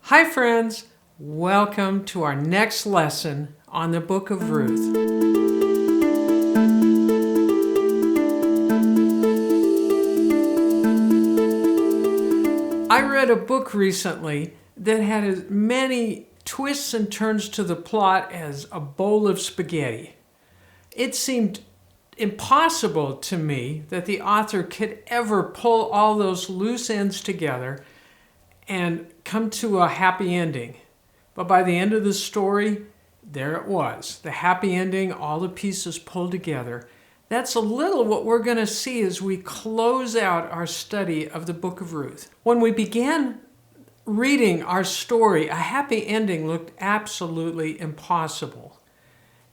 Hi friends, welcome to our next lesson on the Book of Ruth. I read a book recently that had as many twists and turns to the plot as a bowl of spaghetti. It seemed impossible to me that the author could ever pull all those loose ends together and come to a happy ending. But by the end of the story, there it was. The happy ending, all the pieces pulled together. That's a little what we're going to see as we close out our study of the Book of Ruth. When we began reading our story, a happy ending looked absolutely impossible.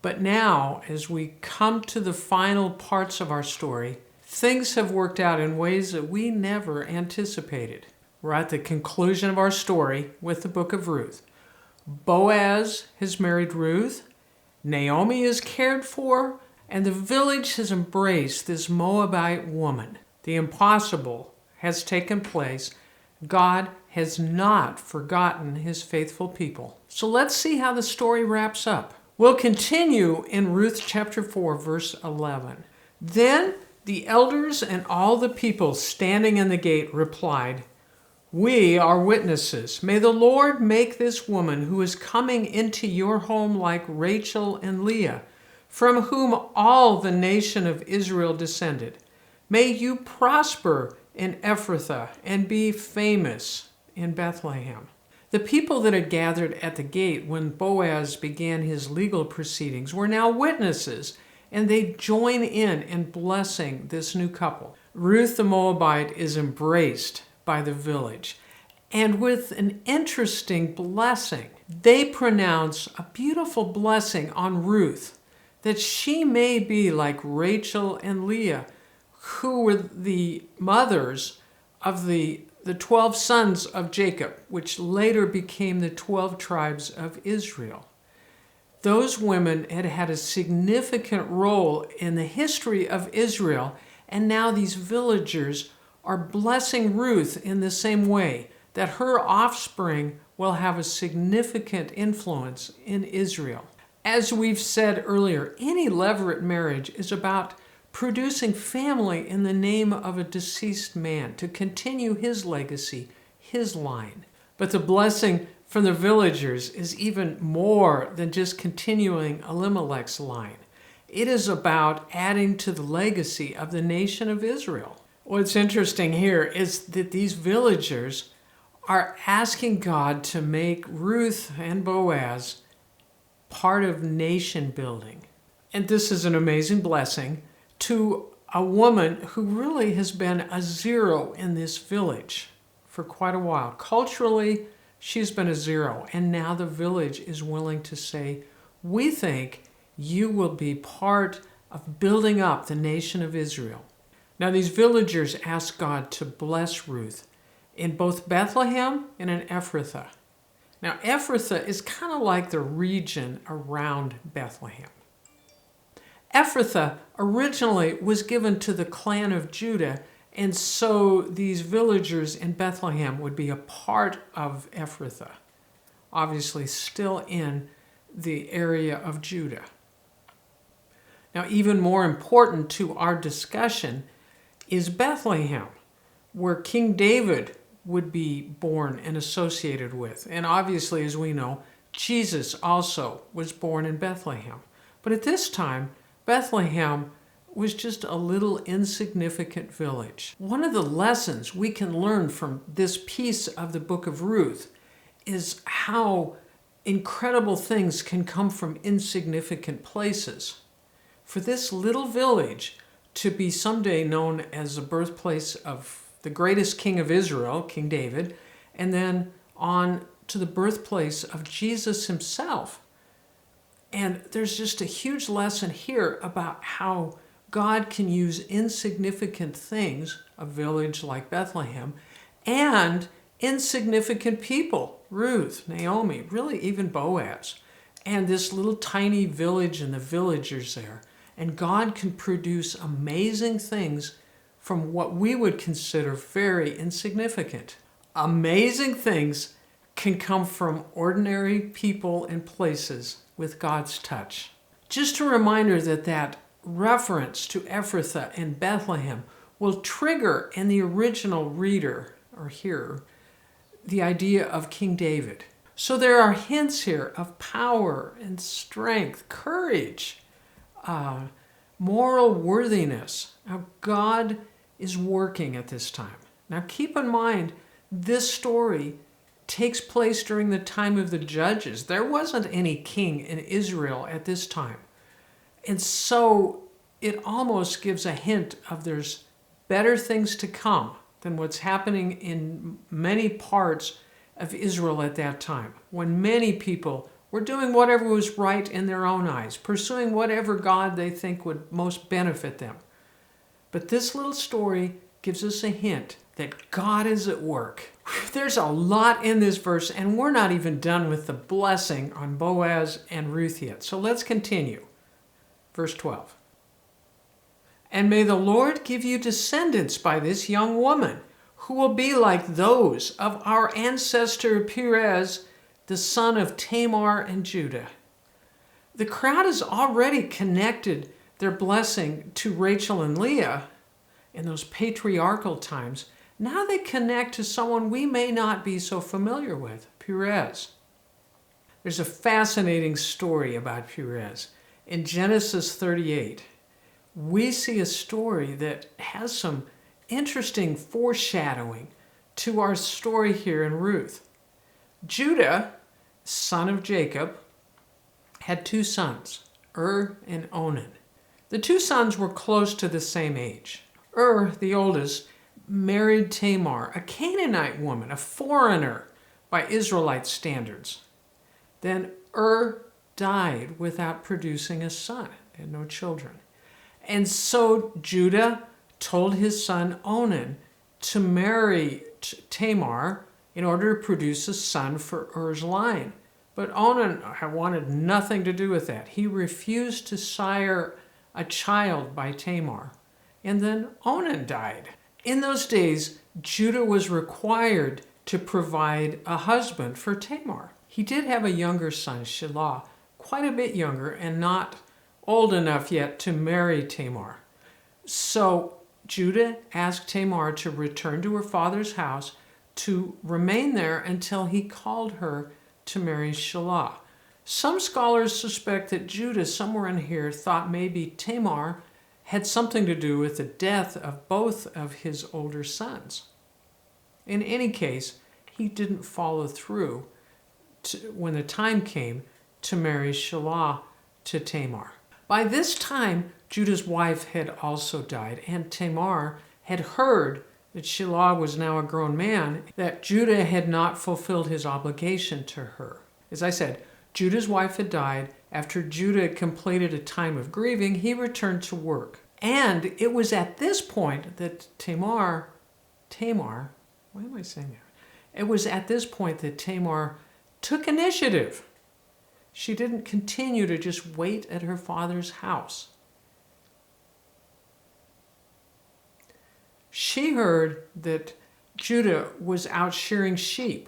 But now, as we come to the final parts of our story, things have worked out in ways that we never anticipated. We're at the conclusion of our story with the Book of Ruth. Boaz has married Ruth, Naomi is cared for, and the village has embraced this Moabite woman. The impossible has taken place. God has not forgotten his faithful people. So let's see how the story wraps up. We'll continue in Ruth chapter 4, verse 11. Then the elders and all the people standing in the gate replied, "We are witnesses. May the Lord make this woman who is coming into your home like Rachel and Leah, from whom all the nation of Israel descended. May you prosper in Ephrathah and be famous in Bethlehem." The people that had gathered at the gate when Boaz began his legal proceedings were now witnesses, and they join in blessing this new couple. Ruth the Moabite is embraced by the village, and with an interesting blessing, they pronounce a beautiful blessing on Ruth, that she may be like Rachel and Leah, who were the mothers of the 12 sons of Jacob, which later became the 12 tribes of Israel. Those women had had a significant role in the history of Israel, and now these villagers are blessing Ruth in the same way, that her offspring will have a significant influence in Israel. As we've said earlier, any levirate marriage is about producing family in the name of a deceased man to continue his legacy, his line. But the blessing from the villagers is even more than just continuing Elimelech's line. It is about adding to the legacy of the nation of Israel. What's interesting here is that these villagers are asking God to make Ruth and Boaz part of nation building. And this is an amazing blessing to a woman who really has been a zero in this village for quite a while. Culturally, she's been a zero, and now the village is willing to say, "We think you will be part of building up the nation of Israel." Now these villagers ask God to bless Ruth in both Bethlehem and in Ephrathah. Now Ephrathah is kind of like the region around Bethlehem. Ephrathah originally was given to the clan of Judah, and so these villagers in Bethlehem would be a part of Ephrathah, obviously still in the area of Judah. Now even more important to our discussion is Bethlehem, where King David would be born and associated with. And obviously, as we know, Jesus also was born in Bethlehem. But at this time, Bethlehem was just a little insignificant village. One of the lessons we can learn from this piece of the Book of Ruth is how incredible things can come from insignificant places. For this little village to be someday known as the birthplace of the greatest king of Israel, King David, and then on to the birthplace of Jesus himself. And there's just a huge lesson here about how God can use insignificant things, a village like Bethlehem, and insignificant people, Ruth, Naomi, really even Boaz, and this little tiny village and the villagers there. And God can produce amazing things from what we would consider very insignificant. Amazing things can come from ordinary people and places with God's touch. Just a reminder that reference to Ephrathah and Bethlehem will trigger in the original reader or hearer the idea of King David. So there are hints here of power and strength, courage, moral worthiness. Now, God is working at this time. Now, keep in mind, this story takes place during the time of the judges. There wasn't any king in Israel at this time. And so it almost gives a hint of there's better things to come than what's happening in many parts of Israel at that time, when many people were doing whatever was right in their own eyes, pursuing whatever God they think would most benefit them. But this little story gives us a hint that God is at work. There's a lot in this verse, and we're not even done with the blessing on Boaz and Ruth yet. So let's continue. Verse 12. And may the Lord give you descendants by this young woman, who will be like those of our ancestor Perez, the son of Tamar and Judah. The crowd has already connected their blessing to Rachel and Leah in those patriarchal times. Now they connect to someone we may not be so familiar with, Perez. There's a fascinating story about Perez. In Genesis 38, we see a story that has some interesting foreshadowing to our story here in Ruth. Judah, son of Jacob, had two sons, and Onan. The two sons were close to the same age. The oldest, married Tamar, a Canaanite woman, a foreigner by Israelite standards. Then died without producing a son, and no children. And so Judah told his son Onan to marry Tamar in order to produce a son for Er's line. But Onan wanted nothing to do with that. He refused to sire a child by Tamar. And then Onan died. In those days, Judah was required to provide a husband for Tamar. He did have a younger son, Shelah, quite a bit younger and not old enough yet to marry Tamar. So Judah asked Tamar to return to her father's house to remain there until he called her to marry Shelah. Some scholars suspect that Judah, somewhere in here, thought maybe Tamar had something to do with the death of both of his older sons. In any case, he didn't follow through when the time came to marry Shelah to Tamar. By this time, Judah's wife had also died, and Tamar had heard that Shelah was now a grown man, that Judah had not fulfilled his obligation to her. As I said, Judah's wife had died. After Judah completed a time of grieving, he returned to work. And it was at this point that Tamar, why am I saying that? It was at this point that Tamar took initiative. She didn't continue to just wait at her father's house. She heard that Judah was out shearing sheep.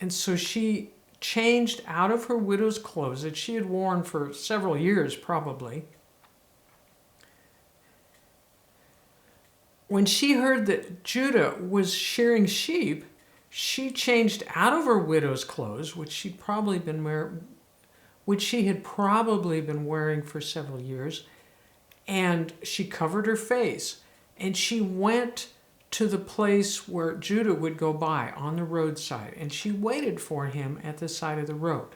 And so she changed out of her widow's clothes that she had worn for several years probably. When she heard that Judah was shearing sheep, she changed out of her widow's clothes, which she had probably been wearing for several years, and she covered her face, and she went to the place where Judah would go by on the roadside, and she waited for him at the side of the road.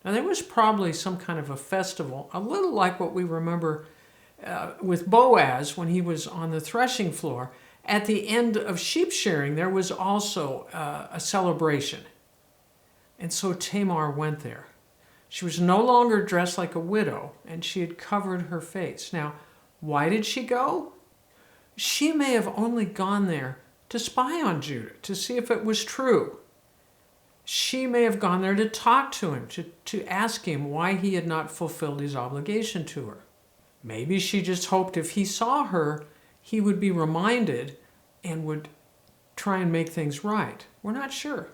Now there was probably some kind of a festival, a little like what we remember with Boaz when he was on the threshing floor. At the end of sheep shearing, there was also a celebration. And so Tamar went there. She was no longer dressed like a widow, and she had covered her face. Now, why did she go? She may have only gone there to spy on Judah, to see if it was true. She may have gone there to talk to him, to ask him why he had not fulfilled his obligation to her. Maybe she just hoped if he saw her, he would be reminded and would try and make things right. We're not sure.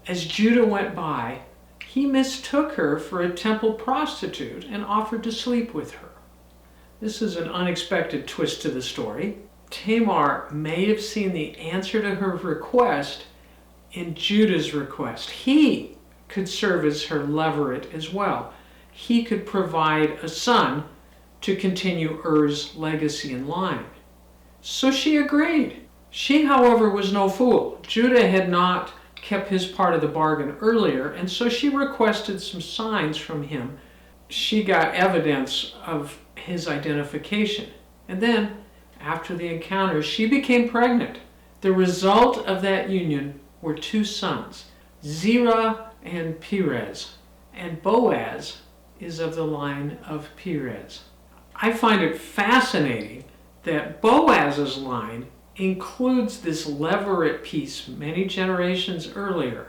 As Judah went by, he mistook her for a temple prostitute and offered to sleep with her. This is an unexpected twist to the story. Tamar may have seen the answer to her request in Judah's request. He could serve as her leveret as well. He could provide a son to continue Er's legacy and line. So she agreed. She, however, was no fool. Judah had not kept his part of the bargain earlier, and so she requested some signs from him. She got evidence of his identification. And then, after the encounter, she became pregnant. The result of that union were 2 sons, Zerah and Perez. And Boaz is of the line of Perez. I find it fascinating that Boaz's line includes this leveret piece many generations earlier.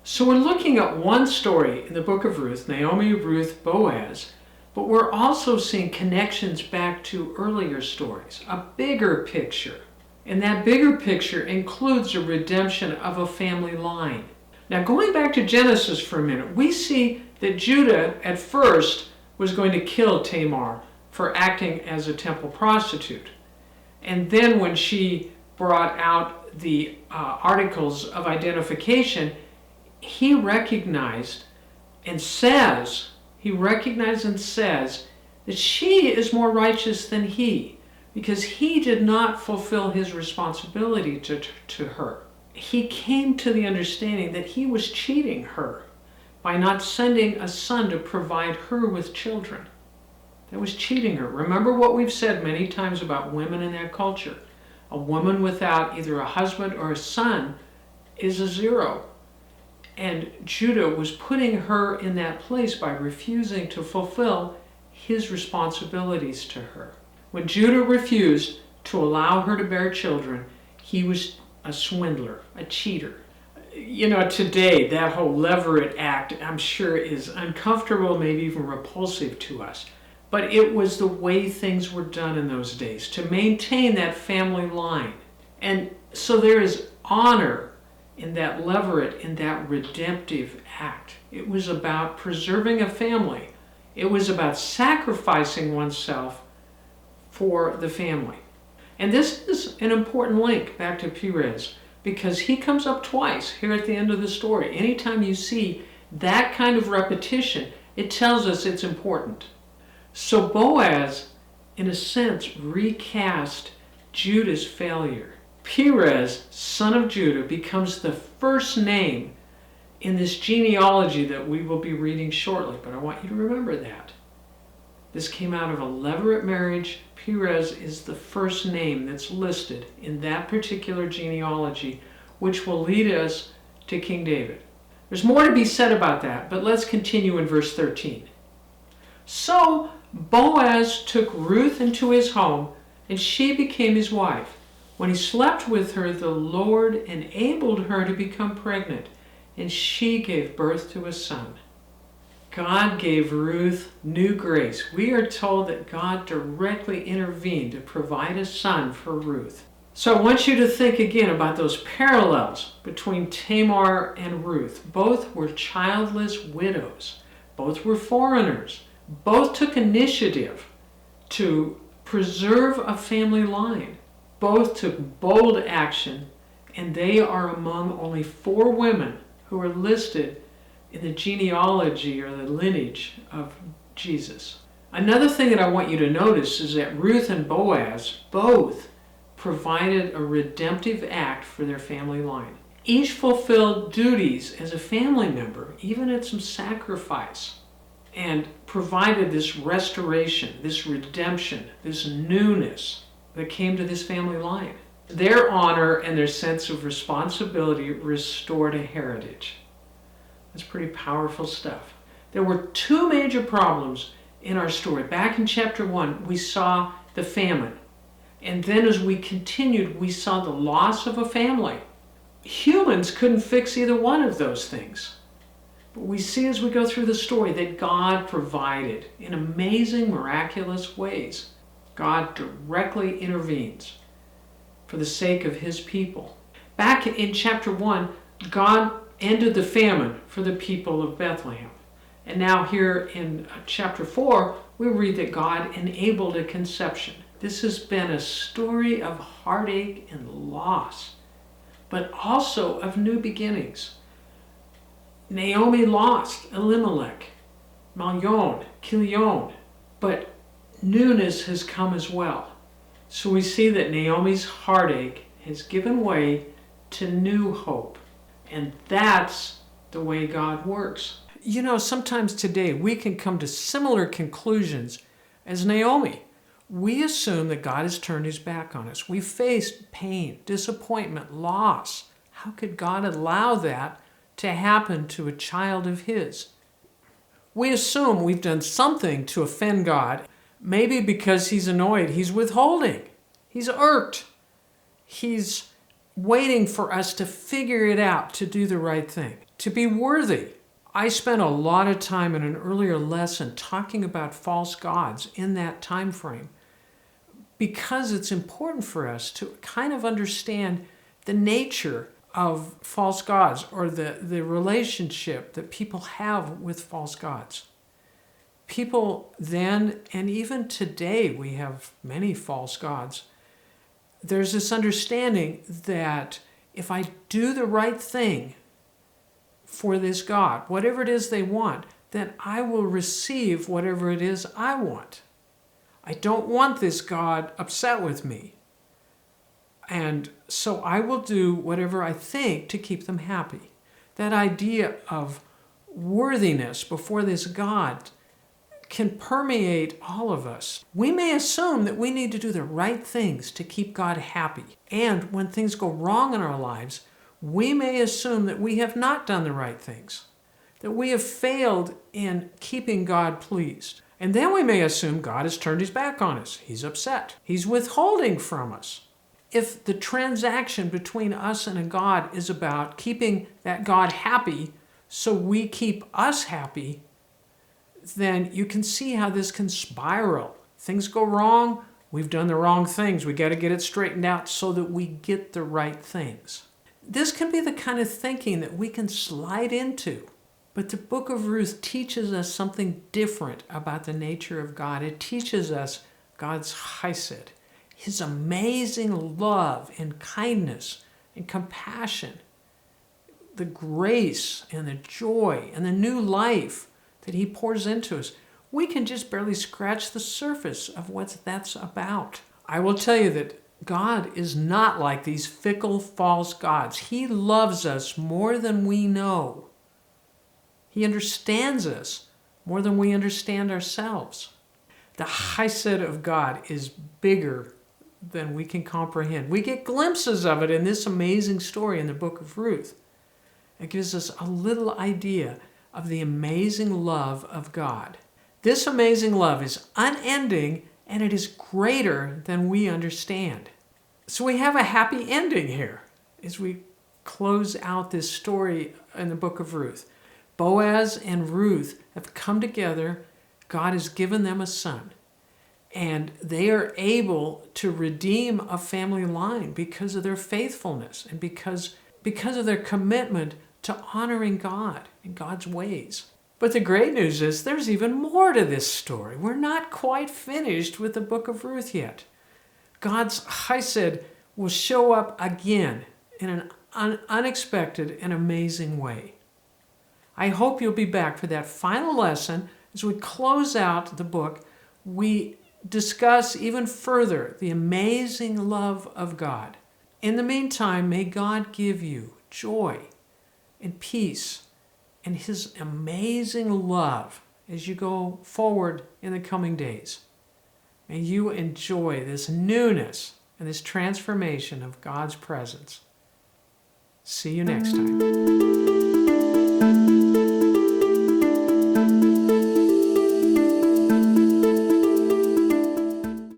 So we're looking at one story in the Book of Ruth, Naomi, Ruth, Boaz, but we're also seeing connections back to earlier stories, a bigger picture. And that bigger picture includes a redemption of a family line. Now, going back to Genesis for a minute, we see that Judah at first was going to kill Tamar for acting as a temple prostitute. And then when she brought out the articles of identification, he recognized and says that she is more righteous than he, because he did not fulfill his responsibility to her. He came to the understanding that he was cheating her by not sending a son to provide her with children. That was cheating her. Remember what we've said many times about women in that culture. A woman without either a husband or a son is a 0. And Judah was putting her in that place by refusing to fulfill his responsibilities to her. When Judah refused to allow her to bear children, he was a swindler, a cheater. You know, today that whole leveret act, I'm sure, is uncomfortable, maybe even repulsive to us. But it was the way things were done in those days to maintain that family line. And so there is honor in that leveret, in that redemptive act. It was about preserving a family. It was about sacrificing oneself for the family. And this is an important link back to Perez, because he comes up twice here at the end of the story. Anytime you see that kind of repetition, it tells us it's important. So Boaz, in a sense, recast Judah's failure. Perez, son of Judah, becomes the first name in this genealogy that we will be reading shortly, but I want you to remember that. This came out of a leveret marriage. Perez is the first name that's listed in that particular genealogy, which will lead us to King David. There's more to be said about that, but let's continue in verse 13. So Boaz took Ruth into his home, and she became his wife. When he slept with her, the Lord enabled her to become pregnant, and she gave birth to a son. God gave Ruth new grace. We are told that God directly intervened to provide a son for Ruth. So I want you to think again about those parallels between Tamar and Ruth. Both were childless widows. Both were foreigners. Both took initiative to preserve a family line. Both took bold action, and they are among only 4 women who are listed in the genealogy or the lineage of Jesus. Another thing that I want you to notice is that Ruth and Boaz both provided a redemptive act for their family line. Each fulfilled duties as a family member, even at some sacrifice, and provided this restoration, this redemption, this newness that came to this family line. Their honor and their sense of responsibility restored a heritage. That's pretty powerful stuff. There were 2 major problems in our story. Back in chapter 1, we saw the famine. And then as we continued, we saw the loss of a family. Humans couldn't fix either one of those things. But we see as we go through the story that God provided in amazing, miraculous ways. God directly intervenes for the sake of his people. Back in chapter 1, God ended the famine for the people of Bethlehem. And now here in chapter 4, we read that God enabled a conception. This has been a story of heartache and loss, but also of new beginnings. Naomi lost Elimelech, Malion, Kilion, but newness has come as well. So we see that Naomi's heartache has given way to new hope. And that's the way God works. You know, sometimes today we can come to similar conclusions as Naomi. We assume that God has turned his back on us. We faced pain, disappointment, loss. How could God allow that to happen to a child of his? We assume we've done something to offend God, maybe because he's annoyed, he's withholding, he's irked, he's waiting for us to figure it out, to do the right thing, to be worthy. I spent a lot of time in an earlier lesson talking about false gods in that time frame because it's important for us to kind of understand the nature of false gods or the relationship that people have with false gods. People then, and even today, we have many false gods. There's this understanding that if I do the right thing for this God, whatever it is they want, then I will receive whatever it is I want. I don't want this God upset with me. And so I will do whatever I think to keep them happy. That idea of worthiness before this God can permeate all of us. We may assume that we need to do the right things to keep God happy. And when things go wrong in our lives, we may assume that we have not done the right things, that we have failed in keeping God pleased. And then we may assume God has turned his back on us. He's upset. He's withholding from us. If the transaction between us and a God is about keeping that God happy so we keep us happy, then you can see how this can spiral. Things go wrong. We've done the wrong things. We got to get it straightened out so that we get the right things. This can be the kind of thinking that we can slide into. But the Book of Ruth teaches us something different about the nature of God. It teaches us God's chesed, his amazing love and kindness and compassion, the grace and the joy and the new life that he pours into us. We can just barely scratch the surface of what that's about. I will tell you that God is not like these fickle, false gods. He loves us more than we know. He understands us more than we understand ourselves. The chesed of God is bigger than we can comprehend. We get glimpses of it in this amazing story in the Book of Ruth. It gives us a little idea of the amazing love of God. This amazing love is unending and it is greater than we understand. So we have a happy ending here as we close out this story in the Book of Ruth. Boaz and Ruth have come together. God has given them a son. And they are able to redeem a family line because of their faithfulness and because of their commitment to honoring God and God's ways. But the great news is there's even more to this story. We're not quite finished with the Book of Ruth yet. God's chesed will show up again in an unexpected and amazing way. I hope you'll be back for that final lesson. As we close out the book, we discuss even further the amazing love of God. In the meantime, may God give you joy and peace and his amazing love as you go forward in the coming days. May you enjoy this newness and this transformation of God's presence. See you next time.